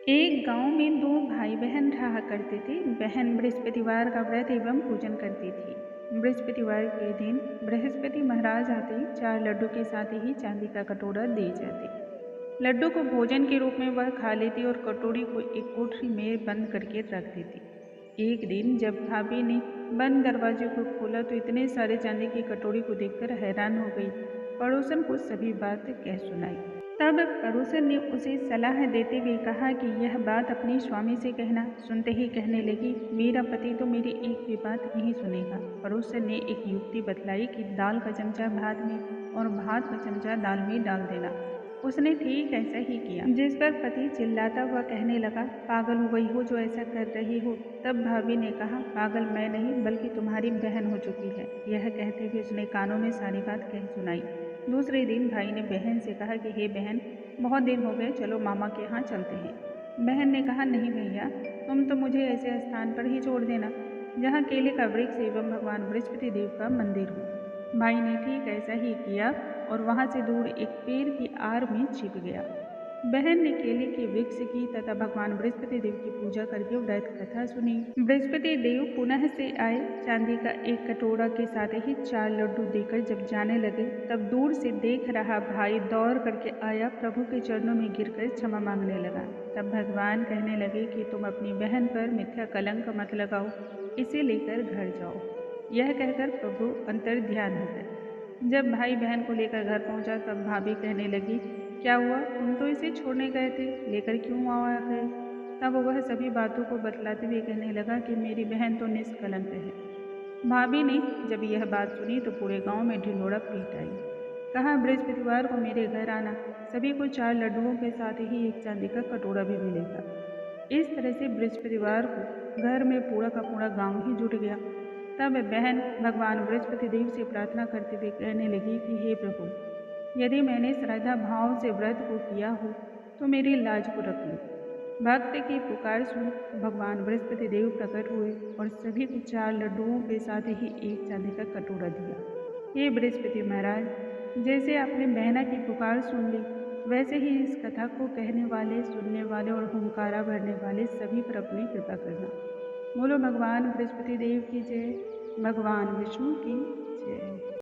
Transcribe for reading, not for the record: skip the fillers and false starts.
एक गांव में दो भाई बहन रहा करते थे। बहन बृहस्पतिवार का व्रत एवं पूजन करती थी। बृहस्पतिवार के दिन बृहस्पति महाराज आते ही 4 लड्डू के साथ ही चांदी का कटोरा दे जाते। लड्डू को भोजन के रूप में वह खा लेती और कटोरी को एक कोठरी में बंद करके रख देती। एक दिन जब भाभी ने बंद दरवाजे को खोला तो इतने सारे चांदी की कटोरी को देखकर हैरान हो गई। पड़ोसन को सभी बात कह सुनाई। तब पड़ोसन ने उसे सलाह देते हुए कहा कि यह बात अपने स्वामी से कहना। सुनते ही कहने लगी, मेरा पति तो मेरी एक भी बात नहीं सुनेगा। पड़ोसन ने एक युक्ति बतलाई कि दाल का चमचा भात में और भात का चमचा दाल में डाल देना। उसने ठीक ऐसा ही किया, जिस पर पति चिल्लाता हुआ कहने लगा, पागल हो गई हो जो ऐसा कर रही हो। तब भाभी ने कहा, पागल मैं नहीं बल्कि तुम्हारी बहन हो चुकी है। यह कहते हुए उसने कानों में सारी बात कह सुनाई। दूसरे दिन भाई ने बहन से कहा कि हे बहन, बहुत दिन हो गए, चलो मामा के यहाँ चलते हैं। बहन ने कहा, नहीं भैया, तुम तो मुझे ऐसे स्थान पर ही छोड़ देना जहाँ केले का वृक्ष एवं भगवान बृहस्पति देव का मंदिर हो। भाई ने ठीक ऐसा ही किया और वहाँ से दूर एक पेड़ की आड़ में छिप गया। बहन ने केले के वृक्ष की तथा भगवान बृहस्पति देव की पूजा करके व्रत कथा सुनी। बृहस्पति देव पुनः से आए। चांदी का एक कटोरा के साथ ही 4 लड्डू देकर जब जाने लगे तब दूर से देख रहा भाई दौड़ करके आया, प्रभु के चरणों में गिरकर क्षमा मांगने लगा। तब भगवान कहने लगे कि तुम अपनी बहन पर मिथ्या कलंक मत लगाओ, इसे लेकर घर जाओ। यह कहकर प्रभु अंतर ध्यान हो गए। जब भाई बहन को लेकर घर पहुंचा तब भाभी कहने लगी, क्या हुआ, तुम तो इसे छोड़ने गए थे, लेकर क्यों आ गए। तब वह सभी बातों को बतलाते हुए कहने लगा कि मेरी बहन तो निष्कलंक है। भाभी ने जब यह बात सुनी तो पूरे गांव में ढिंढोरा पीट आई। कहा, बृहस्पतिवार को मेरे घर आना, सभी को 4 लड्डुओं के साथ ही एक चांदी का कटोरा भी मिलेगा। इस तरह से बृहस्पतिवार को घर में पूरा का पूरा गांव ही जुट गया। तब बहन भगवान बृहस्पति देव से प्रार्थना करते हुए कहने लगी कि हे प्रभु, यदि मैंने श्रद्धा भाव से व्रत को किया हो तो मेरी लाज को रख लो। भक्त की पुकार सुन भगवान बृहस्पति देव प्रकट हुए और सभी को 4 लड्डुओं के साथ ही एक चांदी का कटोरा दिया। हे बृहस्पति महाराज, जैसे आपने बहना की पुकार सुन ली, वैसे ही इस कथा को कहने वाले, सुनने वाले और हुंकारा भरने वाले सभी पर अपनी कृपा करना। बोलो भगवान बृहस्पति देव की जय, भगवान विष्णु की जय।